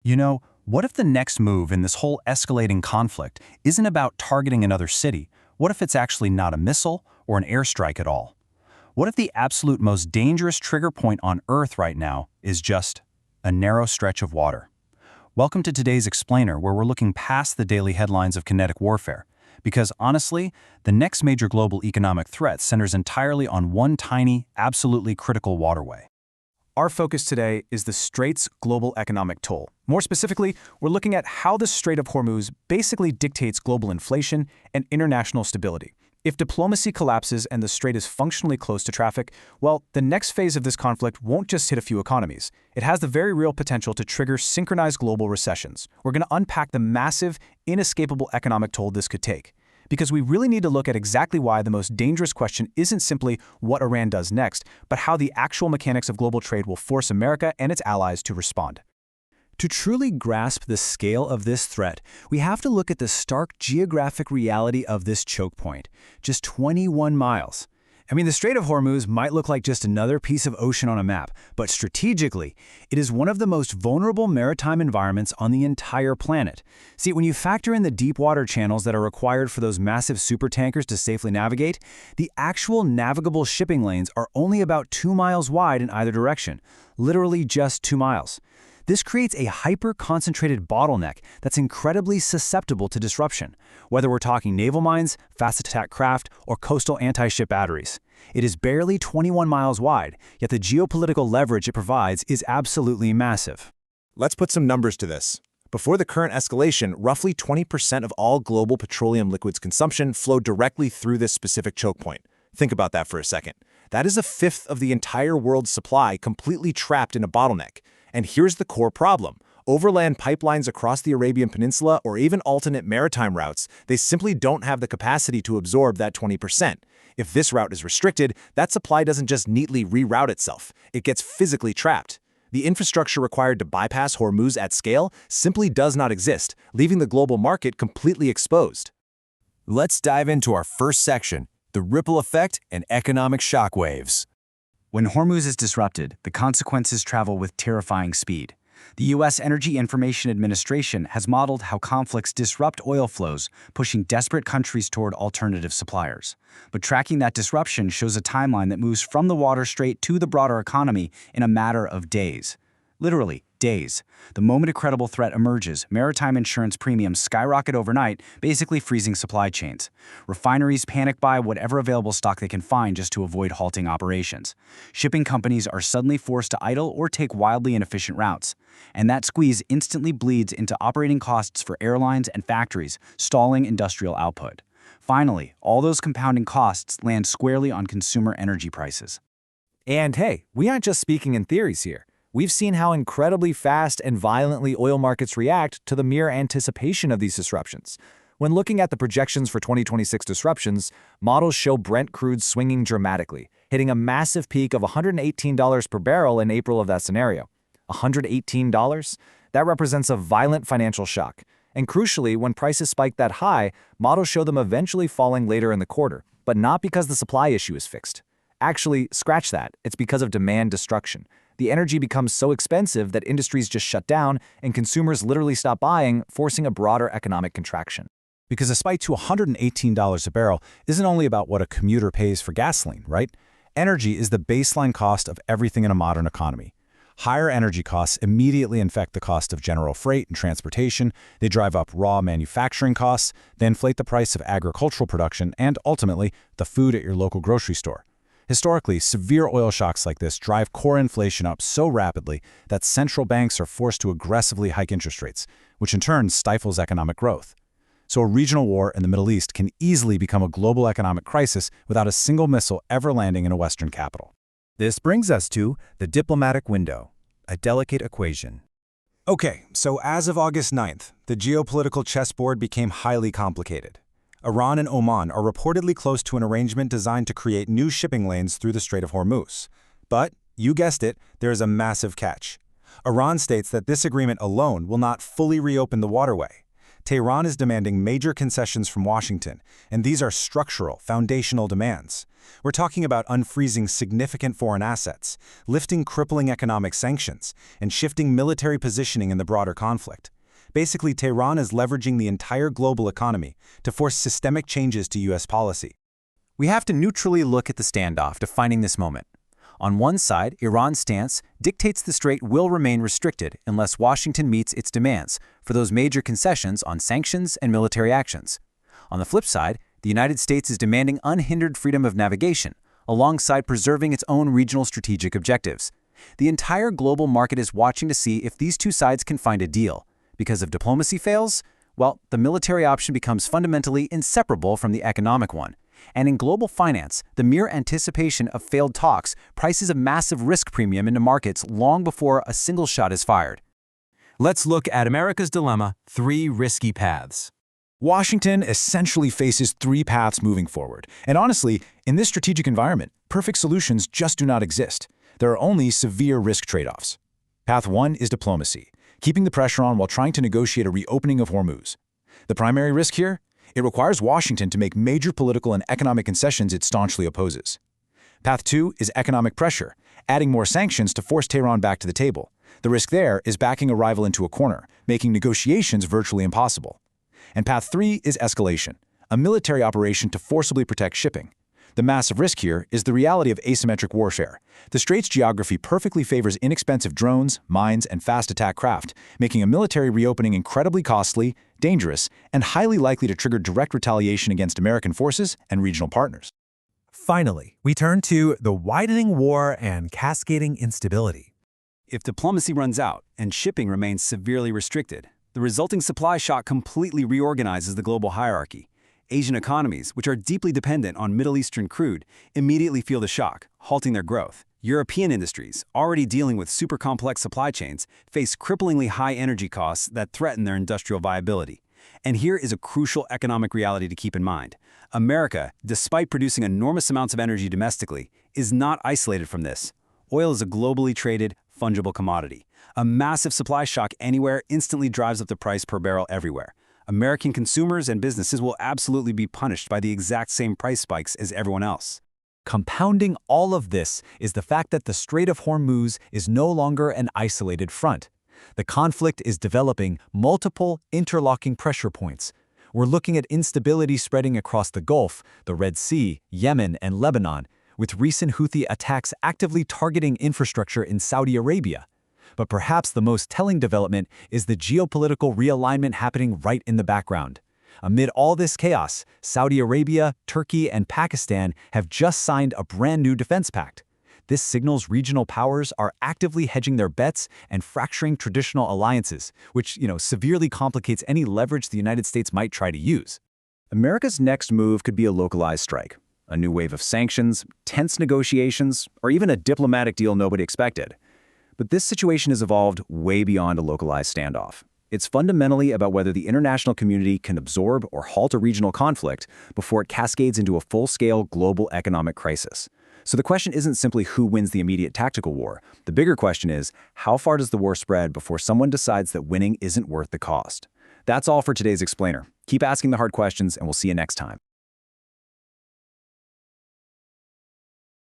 What if the next move in this whole escalating conflict isn't about targeting another city? What if it's actually not a missile or an airstrike at all? What if the absolute most dangerous trigger point on Earth right now is just a narrow stretch of water? Welcome to today's Explainer, where we're looking past the daily headlines of kinetic warfare. Because honestly, the next major global economic threat centers entirely on one tiny, absolutely critical waterway. Our focus today is the Strait's global economic toll. More specifically, we're looking at how the Strait of Hormuz basically dictates global inflation and international stability. If diplomacy collapses and the strait is functionally closed to traffic, well, the next phase of this conflict won't just hit a few economies. It has the very real potential to trigger synchronized global recessions. We're going to unpack the massive, inescapable economic toll this could take. Because we really need to look at exactly why the most dangerous question isn't simply what Iran does next, but how the actual mechanics of global trade will force America and its allies to respond. To truly grasp the scale of this threat, we have to look at the stark geographic reality of this choke point. Just 21 miles. The Strait of Hormuz might look like just another piece of ocean on a map, but strategically, it is one of the most vulnerable maritime environments on the entire planet. See, when you factor in the deep water channels that are required for those massive supertankers to safely navigate, the actual navigable shipping lanes are only about 2 miles wide in either direction. Literally just 2 miles. This creates a hyper-concentrated bottleneck that's incredibly susceptible to disruption, whether we're talking naval mines, fast-attack craft, or coastal anti-ship batteries. It is barely 21 miles wide, yet the geopolitical leverage it provides is absolutely massive. Let's put some numbers to this. Before the current escalation, roughly 20% of all global petroleum liquids consumption flowed directly through this specific choke point. Think about that for a second. That is a fifth of the entire world's supply completely trapped in a bottleneck. And here's the core problem. Overland pipelines across the Arabian Peninsula or even alternate maritime routes, they simply don't have the capacity to absorb that 20%. If this route is restricted, that supply doesn't just neatly reroute itself. It gets physically trapped. The infrastructure required to bypass Hormuz at scale simply does not exist, leaving the global market completely exposed. Let's dive into our first section, the ripple effect and economic shockwaves. When Hormuz is disrupted, the consequences travel with terrifying speed. The U.S. Energy Information Administration has modeled how conflicts disrupt oil flows, pushing desperate countries toward alternative suppliers. But tracking that disruption shows a timeline that moves from the water strait to the broader economy in a matter of days. Literally, days. The moment a credible threat emerges, maritime insurance premiums skyrocket overnight, basically freezing supply chains. Refineries panic buy whatever available stock they can find just to avoid halting operations. Shipping companies are suddenly forced to idle or take wildly inefficient routes. And that squeeze instantly bleeds into operating costs for airlines and factories, stalling industrial output. Finally, all those compounding costs land squarely on consumer energy prices. And hey, we aren't just speaking in theories here. We've seen how incredibly fast and violently oil markets react to the mere anticipation of these disruptions. When looking at the projections for 2026 disruptions, models show Brent crude swinging dramatically, hitting a massive peak of $118 per barrel in April of that scenario. $118? That represents a violent financial shock. And crucially, when prices spike that high, models show them eventually falling later in the quarter, but not because the supply issue is fixed. Actually, scratch that. It's because of demand destruction. The energy becomes so expensive that industries just shut down and consumers literally stop buying, forcing a broader economic contraction. Because a spike to $118 a barrel isn't only about what a commuter pays for gasoline, right? Energy is the baseline cost of everything in a modern economy. Higher energy costs immediately infect the cost of general freight and transportation. They drive up raw manufacturing costs, they inflate the price of agricultural production, and ultimately, the food at your local grocery store. Historically, severe oil shocks like this drive core inflation up so rapidly that central banks are forced to aggressively hike interest rates, which in turn stifles economic growth. So a regional war in the Middle East can easily become a global economic crisis without a single missile ever landing in a Western capital. This brings us to the diplomatic window, a delicate equation. Okay, so as of August 9th, the geopolitical chessboard became highly complicated. Iran and Oman are reportedly close to an arrangement designed to create new shipping lanes through the Strait of Hormuz. But, you guessed it, there is a massive catch. Iran states that this agreement alone will not fully reopen the waterway. Tehran is demanding major concessions from Washington, and these are structural, foundational demands. We're talking about unfreezing significant foreign assets, lifting crippling economic sanctions, and shifting military positioning in the broader conflict. Basically, Tehran is leveraging the entire global economy to force systemic changes to U.S. policy. We have to neutrally look at the standoff defining this moment. On one side, Iran's stance dictates the strait will remain restricted unless Washington meets its demands for those major concessions on sanctions and military actions. On the flip side, the United States is demanding unhindered freedom of navigation, alongside preserving its own regional strategic objectives. The entire global market is watching to see if these two sides can find a deal. Because if diplomacy fails, well, the military option becomes fundamentally inseparable from the economic one. And in global finance, the mere anticipation of failed talks prices a massive risk premium into markets long before a single shot is fired. Let's look at America's dilemma: 3 risky paths. Washington essentially faces 3 paths moving forward. And honestly, in this strategic environment, perfect solutions just do not exist. There are only severe risk trade-offs. Path 1 is diplomacy, keeping the pressure on while trying to negotiate a reopening of Hormuz. The primary risk here? It requires Washington to make major political and economic concessions it staunchly opposes. Path 2 is economic pressure, adding more sanctions to force Tehran back to the table. The risk there is backing a rival into a corner, making negotiations virtually impossible. And Path 3 is escalation, a military operation to forcibly protect shipping. The massive risk here is the reality of asymmetric warfare. The strait's geography perfectly favors inexpensive drones, mines, and fast attack craft, making a military reopening incredibly costly, dangerous, and highly likely to trigger direct retaliation against American forces and regional partners. Finally, we turn to the widening war and cascading instability. If diplomacy runs out and shipping remains severely restricted, the resulting supply shock completely reorganizes the global hierarchy. Asian economies, which are deeply dependent on Middle Eastern crude, immediately feel the shock, halting their growth. European industries, already dealing with super complex supply chains, face cripplingly high energy costs that threaten their industrial viability. And here is a crucial economic reality to keep in mind. America, despite producing enormous amounts of energy domestically, is not isolated from this. Oil is a globally traded, fungible commodity. A massive supply shock anywhere instantly drives up the price per barrel everywhere. American consumers and businesses will absolutely be punished by the exact same price spikes as everyone else. Compounding all of this is the fact that the Strait of Hormuz is no longer an isolated front. The conflict is developing multiple interlocking pressure points. We're looking at instability spreading across the Gulf, the Red Sea, Yemen, and Lebanon, with recent Houthi attacks actively targeting infrastructure in Saudi Arabia. But perhaps the most telling development is the geopolitical realignment happening right in the background. Amid all this chaos, Saudi Arabia, Turkey, and Pakistan have just signed a brand new defense pact. This signals regional powers are actively hedging their bets and fracturing traditional alliances, which, severely complicates any leverage the United States might try to use. America's next move could be a localized strike, a new wave of sanctions, tense negotiations, or even a diplomatic deal nobody expected. But this situation has evolved way beyond a localized standoff. It's fundamentally about whether the international community can absorb or halt a regional conflict before it cascades into a full-scale global economic crisis. So the question isn't simply who wins the immediate tactical war. The bigger question is, how far does the war spread before someone decides that winning isn't worth the cost? That's all for today's Explainer. Keep asking the hard questions, and we'll see you next time.